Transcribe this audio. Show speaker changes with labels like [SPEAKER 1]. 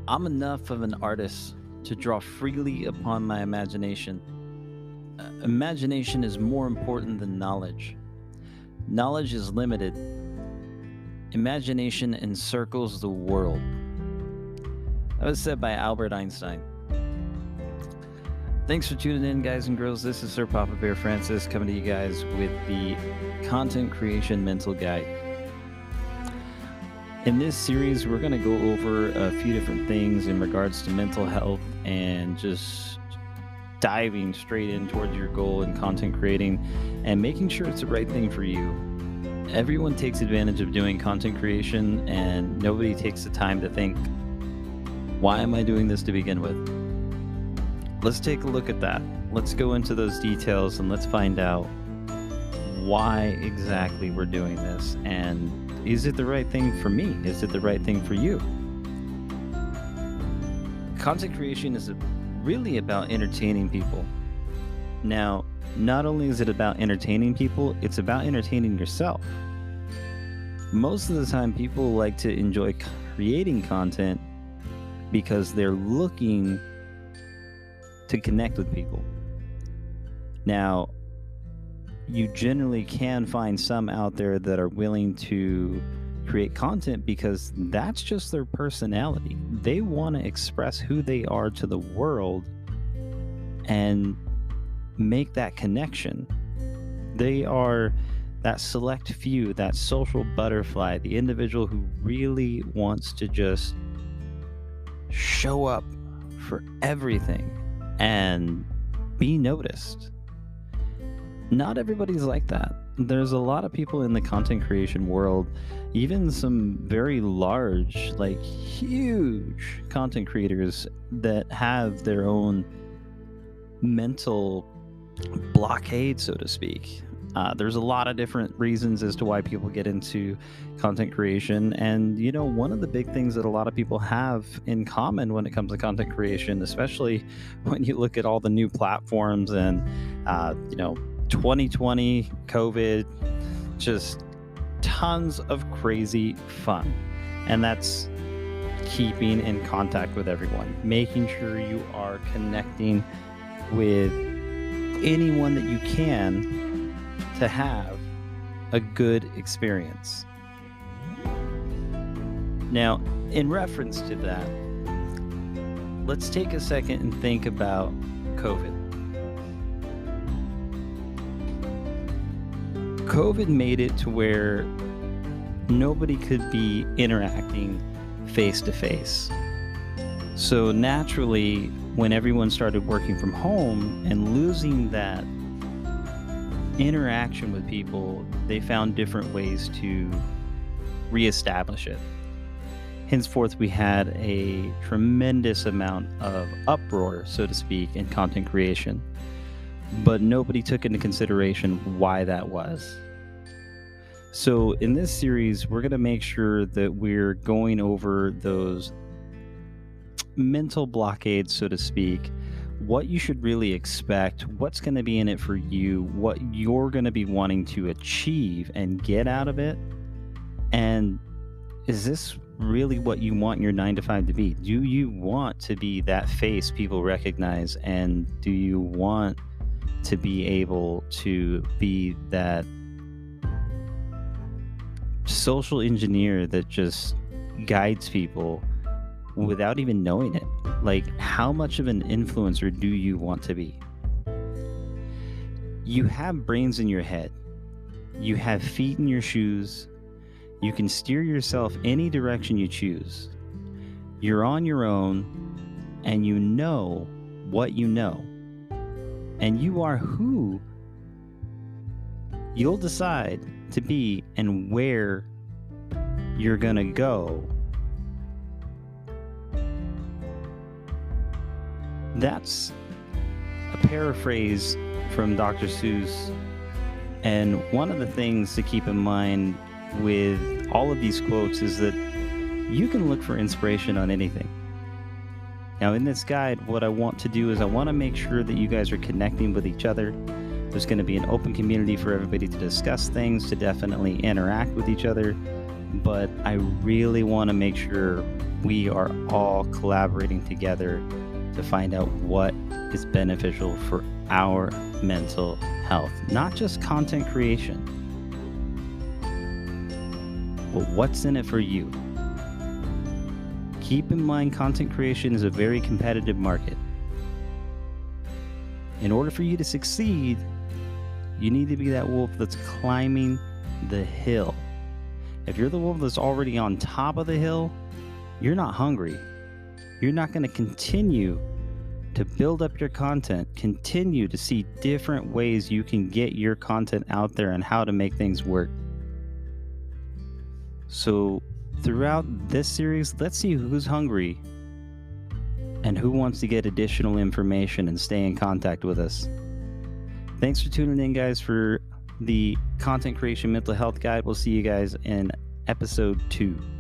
[SPEAKER 1] I'm enough of an artist to draw freely upon my imagination. Imagination is more important than knowledge. Knowledge is limited. Imagination encircles the world. That was said by Albert Einstein. Thanks for tuning in, guys and girls. This is Sir Papa Bear Francis coming to you guys with the Content Creation Mental Guide. In this series, we're going to go over a few different things in regards to mental health and just diving straight in towards your goal in content creating and making sure it's the right thing for you. Everyone takes advantage of doing content creation, and nobody takes the time to think, why am I doing this to begin with? Let's take a look at that. Let's go into those details and let's find out why exactly we're doing this, and is it the right thing for me? Is it the right thing for you? Content creation is really about entertaining people. Now, not only is it about entertaining people, it's about entertaining yourself. Most of the time, people like to enjoy creating content because they're looking to connect with people. Now, you generally can find some out there that are willing to create content because that's just their personality. They want to express who they are to the world and make that connection. They are that select few, that social butterfly, the individual who really wants to just show up for everything and be noticed. Not everybody's like that. There's a lot of people in the content creation world, even some very large, like huge content creators that have their own mental blockade, so to speak. There's a lot of different reasons as to why people get into content creation. And, one of the big things that a lot of people have in common when it comes to content creation, especially when you look at all the new platforms and, 2020, COVID, just tons of crazy fun. And that's keeping in contact with everyone, making sure you are connecting with anyone that you can to have a good experience. Now, in reference to that, let's take a second and think about COVID. COVID made it to where nobody could be interacting face to face. So naturally, when everyone started working from home and losing that interaction with people, they found different ways to reestablish it. Henceforth, we had a tremendous amount of uproar, so to speak, in content creation, but nobody took into consideration why that was. So in this series, we're going to make sure that we're going over those mental blockades, so to speak, what you should really expect, what's going to be in it for you, what you're going to be wanting to achieve and get out of it. And is this really what you want your 9 to 5 to be? Do you want to be that face people recognize? And do you want to be able to be that social engineer that just guides people without even knowing it? Like, how much of an influencer do you want to be? You have brains in your head. You have feet in your shoes. You can steer yourself any direction you choose. You're on your own, and you know what you know. And you are who you'll decide to be and where you're going to go. That's a paraphrase from Dr. Seuss. And one of the things to keep in mind with all of these quotes is that you can look for inspiration on anything. Now, in this guide, what I want to do is I want to make sure that you guys are connecting with each other. There's going to be an open community for everybody to discuss things, to definitely interact with each other. but I really want to make sure we are all collaborating together to find out what is beneficial for our mental health. Not just content creation, but what's in it for you. Keep in mind, content creation is a very competitive market. In order for you to succeed, you need to be that wolf that's climbing the hill. If you're the wolf that's already on top of the hill, you're not hungry. You're not going to continue to build up your content, continue to see different ways you can get your content out there and how to make things work. So throughout this series, let's see who's hungry and who wants to get additional information and stay in contact with us. Thanks for tuning in, guys, for the Content Creation Mental Health Guide. We'll see you guys in episode 2.